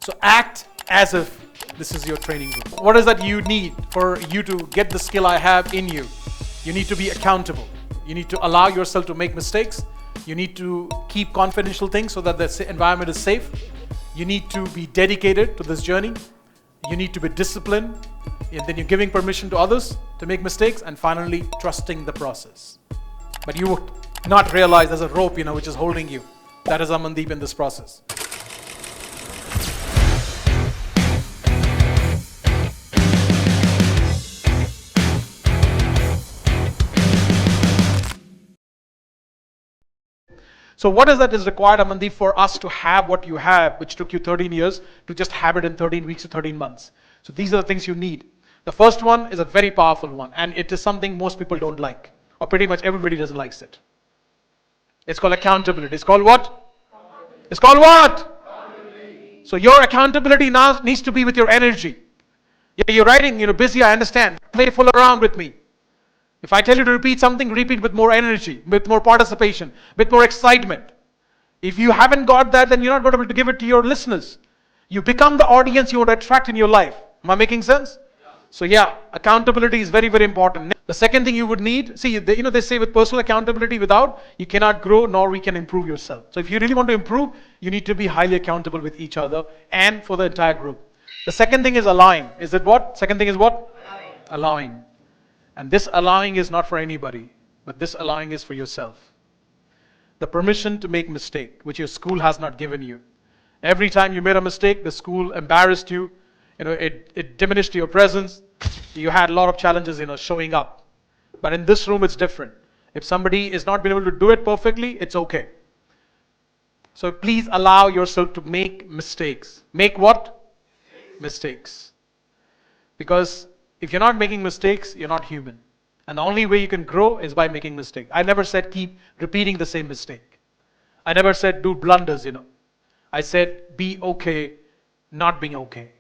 So act as if this is your training room. What is that you need for you to get the skill I have in you? You need to be accountable. You need to allow yourself to make mistakes. You need to keep confidential things so that the environment is safe. You need to be dedicated to this journey. You need to be disciplined. And then you're giving permission to others to make mistakes. And finally, trusting the process. But you would not realize there's a rope, which is holding you. That is AManDeep in this process. So what is that is required, AManDeep, for us to have what you have, which took you 13 years, to just have it in 13 weeks or 13 months? So these are the things you need. The first one is a very powerful one, and it is something most people don't like, or pretty much everybody doesn't like it. It's called accountability. It's called what? It's called what? So your accountability now needs to be with your energy. Yeah, you're writing, busy, I understand. Playful around with me. If I tell you to repeat something, repeat with more energy, with more participation, with more excitement. If you haven't got that, then you're not going to be able to give it to your listeners. You become the audience you want to attract in your life. Am I making sense? So yeah, accountability is very, very important. The second thing you would need, they say with personal accountability, without, you cannot grow nor we can improve yourself. So if you really want to improve, you need to be highly accountable with each other and for the entire group. The second thing is allowing. Is it what? Second thing is what? Allowing. And this allowing is not for anybody, but this allowing is for yourself. The permission to make mistake, which your school has not given you. Every time you made a mistake, the school embarrassed you. It diminished your presence. You had a lot of challenges, showing up. But in this room, it's different. If somebody is not being able to do it perfectly, it's okay. So please allow yourself to make mistakes. Make what? Mistakes. Because if you're not making mistakes, you're not human. And the only way you can grow is by making mistakes. I never said keep repeating the same mistake. I never said do blunders, I said be okay not being okay.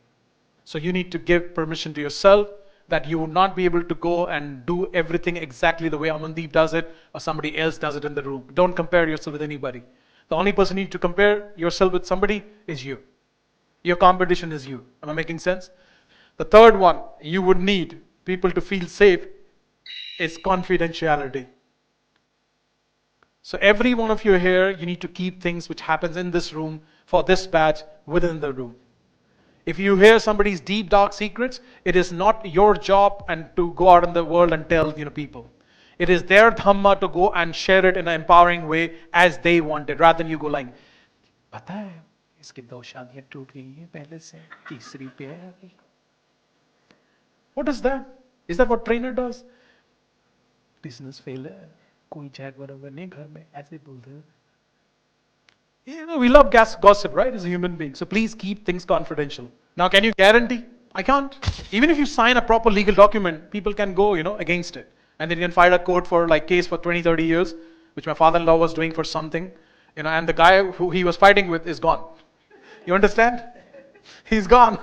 So you need to give permission to yourself that you will not be able to go and do everything exactly the way AManDeep does it or somebody else does it in the room. Don't compare yourself with anybody. The only person you need to compare yourself with somebody is you. Your competition is you. Am I making sense? The third one you would need people to feel safe is confidentiality. So every one of you here, you need to keep things which happens in this room for this batch within the room. If you hear somebody's deep dark secrets, it is not your job and to go out in the world and tell people. It is their dhamma to go and share it in an empowering way as they want it, rather than you go like, "Pata hai, iski do shaadiyan toot gayi hai pehle se, teesri pe hai." What is that? Is that what trainer does? Business failure. Koi chat barabar nahi ghar mein aise bolte. We love gossip, right? As a human being. So please keep things confidential. Now, can you guarantee? I can't. Even if you sign a proper legal document, people can go, against it. And then you can file a court for case for 20, 30 years, which my father-in-law was doing for something, and the guy who he was fighting with is gone. You understand? He's gone.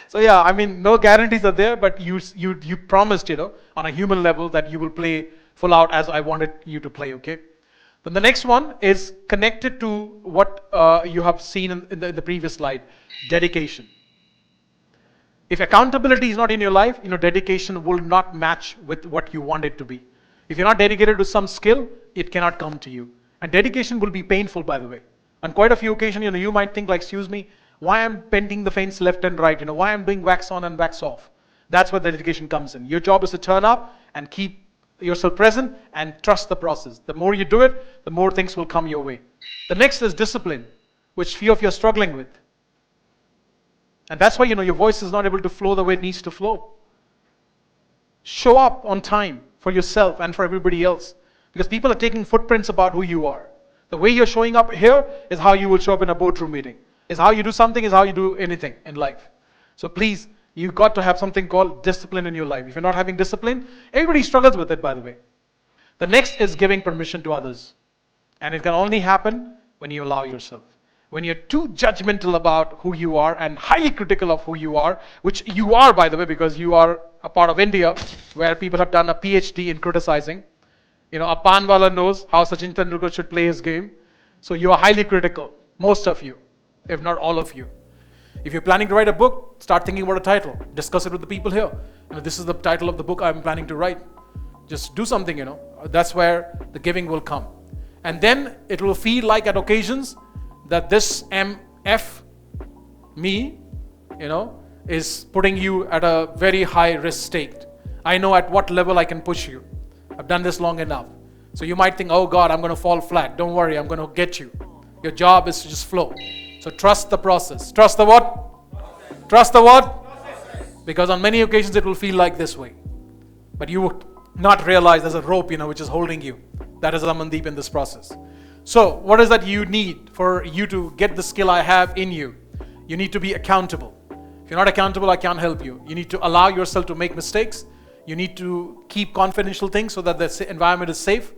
So yeah, no guarantees are there, but you promised, on a human level that you will play full out as I wanted you to play, okay? Then the next one is connected to what you have seen in the previous slide, dedication. If accountability is not in your life, dedication will not match with what you want it to be. If you're not dedicated to some skill, it cannot come to you. And dedication will be painful, by the way. On quite a few occasions, you might think excuse me, why I'm painting the fence left and right, why I'm doing wax on and wax off. That's where the dedication comes in. Your job is to turn up and keep yourself present and trust the process. The more you do it, the more things will come your way. The next is discipline, which few of you are struggling with. And that's why, your voice is not able to flow the way it needs to flow. Show up on time for yourself and for everybody else. Because people are taking footprints about who you are. The way you're showing up here is how you will show up in a boardroom meeting. Is how you do something, is how you do anything in life. So please, you've got to have something called discipline in your life. If you're not having discipline, everybody struggles with it, by the way. The next is giving permission to others. And it can only happen when you allow yourself. When you're too judgmental about who you are and highly critical of who you are, which you are, by the way, because you are a part of India, where people have done a PhD in criticizing. A Panwala knows how Sachin Tendulkar should play his game. So you are highly critical, most of you, if not all of you. If you're planning to write a book, start thinking about a title. Discuss it with the people here. This is the title of the book I'm planning to write. Just do something, That's where the giving will come. And then it will feel like at occasions that this MF, me, is putting you at a very high risk state. I know at what level I can push you. I've done this long enough. So you might think, oh God, I'm going to fall flat. Don't worry, I'm going to get you. Your job is to just flow. So trust the process. Trust the what? Process. Trust the what? Process. Because on many occasions it will feel like this way. But you would not realize there's a rope, which is holding you. That is AManDeep in this process. So what is that you need for you to get the skill I have in you? You need to be accountable. If you're not accountable, I can't help you. You need to allow yourself to make mistakes. You need to keep confidential things so that the environment is safe.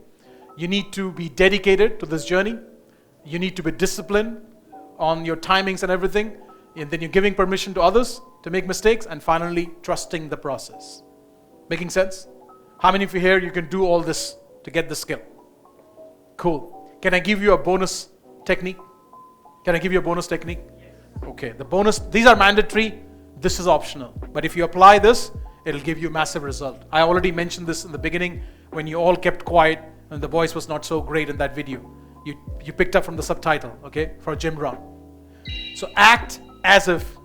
You need to be dedicated to this journey. You need to be disciplined on your timings and everything. And then you're giving permission to others to make mistakes. And finally, trusting the process. Making sense? How many of you here, you can do all this to get the skill? Cool. Can I give you a bonus technique? Can I give you a bonus technique? Okay, the bonus, these are mandatory. This is optional. But if you apply this, it'll give you massive result. I already mentioned this in the beginning when you all kept quiet and the voice was not so great in that video. You picked up from the subtitle, okay, for Jim Rohn. So act as if